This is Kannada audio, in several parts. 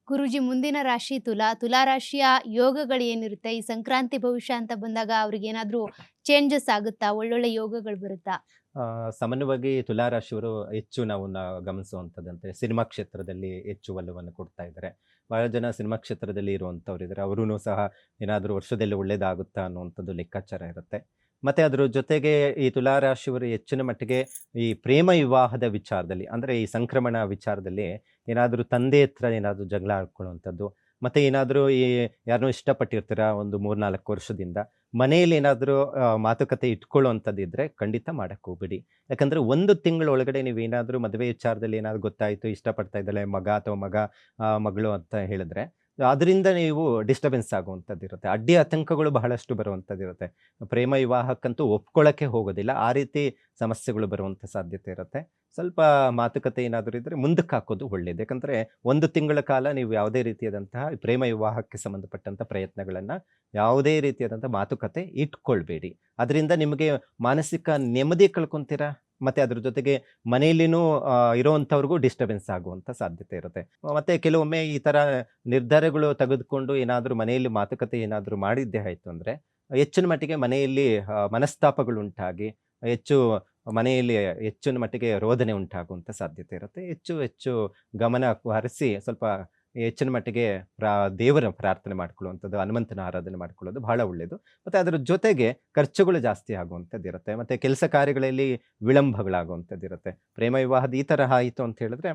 ಗುರೂಜಿ ಮುಂದಿನ ರಾಶಿ ತುಲಾ. ತುಲಾ ರಾಶಿಯ ಯೋಗಗಳು ಏನಿರುತ್ತೆ? ಈ ಸಂಕ್ರಾಂತಿ ಭವಿಷ್ಯ ಅಂತ ಬಂದಾಗ ಅವ್ರಿಗೇನಾದ್ರೂ ಚೇಂಜಸ್ ಆಗುತ್ತಾ? ಒಳ್ಳೊಳ್ಳೆ ಯೋಗಗಳು ಬರುತ್ತಾ? ಸಾಮಾನ್ಯವಾಗಿ ತುಲಾ ರಾಶಿಯವರು ಹೆಚ್ಚು ನಾವು ಗಮನಿಸುವಂಥದ್ದಂತೆ ಸಿನಿಮಾ ಕ್ಷೇತ್ರದಲ್ಲಿ ಹೆಚ್ಚು ಒಲವನ್ನು ಕೊಡ್ತಾ ಇದ್ದಾರೆ. ಬಹಳ ಜನ ಸಿನಿಮಾ ಕ್ಷೇತ್ರದಲ್ಲಿ ಇರುವಂಥವ್ರಿದ್ದಾರೆ. ಅವರೂ ಸಹ ಏನಾದರೂ ವರ್ಷದಲ್ಲಿ ಒಳ್ಳೇದಾಗುತ್ತಾ ಅನ್ನುವಂಥದ್ದು ಲೆಕ್ಕಾಚಾರ ಇರುತ್ತೆ. ಮತ್ತೆ ಅದ್ರ ಜೊತೆಗೆ ಈ ತುಲಾ ರಾಶಿಯವರು ಹೆಚ್ಚಿನ ಮಟ್ಟಿಗೆ ಈ ಪ್ರೇಮ ವಿವಾಹದ ವಿಚಾರದಲ್ಲಿ, ಅಂದ್ರೆ ಈ ಸಂಕ್ರಮಣ ವಿಚಾರದಲ್ಲಿ ಏನಾದರೂ ತಂದೆ ಹತ್ರ ಏನಾದರೂ ಜಗಳ ಆಡ್ಕೊಳ್ಳುವಂಥದ್ದು, ಮತ್ತೆ ಏನಾದರೂ ಯಾರನ್ನೋ ಇಷ್ಟಪಟ್ಟಿರ್ತೀರ ಒಂದು 3, 4 ವರ್ಷದಿಂದ, ಮನೆಯಲ್ಲಿ ಏನಾದರೂ ಮಾತುಕತೆ ಇಟ್ಕೊಳ್ಳುವಂಥದ್ದಿದ್ರೆ ಖಂಡಿತ ಮಾಡಕ್ಕೆ ಹೋಗ್ಬೇಡಿ. ಯಾಕಂದ್ರೆ 1 ತಿಂಗಳೊಳಗಡೆ ನೀವೇನಾದ್ರೂ ಮದುವೆ ವಿಚಾರದಲ್ಲಿ ಏನಾದ್ರು ಗೊತ್ತಾಯ್ತು, ಇಷ್ಟಪಡ್ತಾ ಇದ್ದಾಳೆ ಮಗ ಅಥವಾ ಮಗಳು ಅಂತ ಹೇಳಿದ್ರೆ, ಅದರಿಂದ ನೀವು ಡಿಸ್ಟರ್ಬೆನ್ಸ್ ಆಗುವಂಥದ್ದಿರುತ್ತೆ. ಅಡ್ಡಿ ಆತಂಕಗಳು ಬಹಳಷ್ಟು ಬರುವಂಥದ್ದಿರುತ್ತೆ. ಪ್ರೇಮ ವಿವಾಹಕ್ಕಂತೂ ಒಪ್ಕೊಳ್ಳಕ್ಕೆ ಹೋಗೋದಿಲ್ಲ. ಆ ರೀತಿ ಸಮಸ್ಯೆಗಳು ಬರುವಂಥ ಸಾಧ್ಯತೆ ಇರುತ್ತೆ. ಸ್ವಲ್ಪ ಮಾತುಕತೆ ಏನಾದರೂ ಇದ್ರೆ ಮುಂದಕ್ಕೆ ಹಾಕೋದು ಒಳ್ಳೇದು. ಯಾಕಂದ್ರೆ 1 ತಿಂಗಳ ಕಾಲ ನೀವು ಯಾವುದೇ ರೀತಿಯಾದಂತಹ ಪ್ರೇಮ ವಿವಾಹಕ್ಕೆ ಸಂಬಂಧಪಟ್ಟಂತ ಪ್ರಯತ್ನಗಳನ್ನ, ಯಾವುದೇ ರೀತಿಯಾದಂತಹ ಮಾತುಕತೆ ಇಟ್ಕೊಳ್ಬೇಡಿ. ಅದರಿಂದ ನಿಮಗೆ ಮಾನಸಿಕ ನೆಮ್ಮದಿ ಕಳ್ಕೊಂತೀರಾ. ಮತ್ತೆ ಅದ್ರ ಜೊತೆಗೆ ಮನೆಯಲ್ಲಿನೂ ಇರುವಂಥವ್ರಿಗೂ ಡಿಸ್ಟರ್ಬೆನ್ಸ್ ಆಗುವಂಥ ಸಾಧ್ಯತೆ ಇರುತ್ತೆ. ಮತ್ತೆ ಕೆಲವೊಮ್ಮೆ ಈ ತರ ನಿರ್ಧಾರಗಳು ತೆಗೆದುಕೊಂಡು ಏನಾದರೂ ಮನೆಯಲ್ಲಿ ಮಾತುಕತೆ ಏನಾದರೂ ಮಾಡಿದ್ದೇ ಆಯ್ತು ಅಂದ್ರೆ, ಹೆಚ್ಚಿನ ಮಟ್ಟಿಗೆ ಮನೆಯಲ್ಲಿ ಮನಸ್ತಾಪಗಳುಂಟಾಗಿ, ಹೆಚ್ಚು ಮನೆಯಲ್ಲಿ ಹೆಚ್ಚಿನ ಮಟ್ಟಿಗೆ ರೋದನೆ ಉಂಟಾಗುವಂಥ ಸಾಧ್ಯತೆ ಇರುತ್ತೆ. ಹೆಚ್ಚು ಹೆಚ್ಚು ಗಮನ ಹರಿಸಿ ಸ್ವಲ್ಪ ಹೆಚ್ಚಿನ ಮಟ್ಟಿಗೆ ದೇವರ ಪ್ರಾರ್ಥನೆ ಮಾಡ್ಕೊಳ್ಳುವಂಥದ್ದು, ಹನುಮಂತನ ಆರಾಧನೆ ಮಾಡ್ಕೊಳ್ಳೋದು ಬಹಳ ಒಳ್ಳೆಯದು. ಮತ್ತೆ ಅದರ ಜೊತೆಗೆ ಖರ್ಚುಗಳು ಜಾಸ್ತಿ ಆಗುವಂಥದ್ದಿರುತ್ತೆ. ಮತ್ತೆ ಕೆಲಸ ಕಾರ್ಯಗಳಲ್ಲಿ ವಿಳಂಬಗಳಾಗುವಂಥದ್ದಿರುತ್ತೆ. ಪ್ರೇಮ ವಿವಾಹದ ಈ ತರಹ ಆಯಿತು ಅಂತ ಹೇಳಿದ್ರೆ,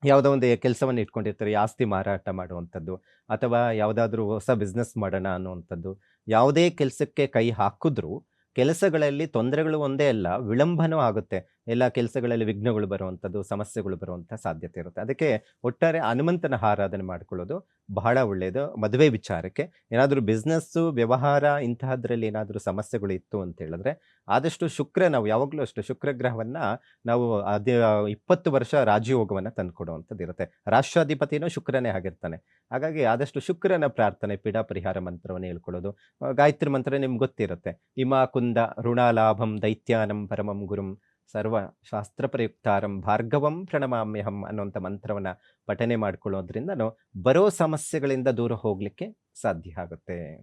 ಯಾವುದೋ ಒಂದು ಕೆಲಸವನ್ನು ಇಟ್ಕೊಂಡಿರ್ತಾರೆ, ಈ ಆಸ್ತಿ ಮಾರಾಟ ಮಾಡುವಂಥದ್ದು, ಅಥವಾ ಯಾವುದಾದ್ರೂ ಹೊಸ ಬಿಸ್ನೆಸ್ ಮಾಡೋಣ ಅನ್ನುವಂಥದ್ದು. ಯಾವುದೇ ಕೆಲಸಕ್ಕೆ ಕೈ ಹಾಕಿದ್ರೂ ಕೆಲಸಗಳಲ್ಲಿ ತೊಂದರೆಗಳು ಒಂದೇ ಅಲ್ಲ, ವಿಳಂಬನೂ ಆಗುತ್ತೆ. ಎಲ್ಲ ಕೆಲಸಗಳಲ್ಲಿ ವಿಘ್ನಗಳು ಬರುವಂಥದ್ದು, ಸಮಸ್ಯೆಗಳು ಬರುವಂಥ ಸಾಧ್ಯತೆ ಇರುತ್ತೆ. ಅದಕ್ಕೆ ಒಟ್ಟಾರೆ ಹನುಮಂತನ ಆರಾಧನೆ ಮಾಡ್ಕೊಳ್ಳೋದು ಬಹಳ ಒಳ್ಳೆಯದು. ಮದುವೆ ವಿಚಾರಕ್ಕೆ ಏನಾದರೂ ಬಿಸ್ನೆಸ್ಸು, ವ್ಯವಹಾರ ಇಂತಹದ್ರಲ್ಲಿ ಏನಾದರೂ ಸಮಸ್ಯೆಗಳು ಇತ್ತು ಅಂತ ಹೇಳಿದ್ರೆ, ಆದಷ್ಟು ನಾವು ಯಾವಾಗಲೂ ಅಷ್ಟೇ ಶುಕ್ರ ಗ್ರಹವನ್ನ ನಾವು 20 ವರ್ಷ ರಾಜಯೋಗವನ್ನ ತಂದುಕೊಡುವಂಥದ್ದಿರುತ್ತೆ. ರಾಷ್ಟ್ರಾಧಿಪತಿನೂ ಶುಕ್ರನೇ ಆಗಿರ್ತಾನೆ. ಹಾಗಾಗಿ ಆದಷ್ಟು ಶುಕ್ರನ ಪ್ರಾರ್ಥನೆ, ಪೀಡಾ ಪರಿಹಾರ ಮಂತ್ರವನ್ನು ಹೇಳ್ಕೊಳ್ಳೋದು. ಗಾಯತ್ರಿ ಮಂತ್ರ ನಿಮ್ಗೆ ಗೊತ್ತಿರುತ್ತೆ. ಇಮಾ ಕುಂದ ಋಣಾಲಾಭಂ ದೈತ್ಯಾನಂ ಪರಮಂ ಗುರುಂ ಸರ್ವ ಶಾಸ್ತ್ರ ಪ್ರಯುಕ್ತಾರಂ ಭಾರ್ಗವಂ ಪ್ರಣಮಾಮ್ಯಹಂ ಅನ್ನುವಂಥ ಮಂತ್ರವನ್ನ ಪಠನೆ ಮಾಡ್ಕೊಳ್ಳೋದ್ರಿಂದನೂ ಬರೋ ಸಮಸ್ಯೆಗಳಿಂದ ದೂರ ಹೋಗ್ಲಿಕ್ಕೆ ಸಾಧ್ಯ ಆಗುತ್ತೆ.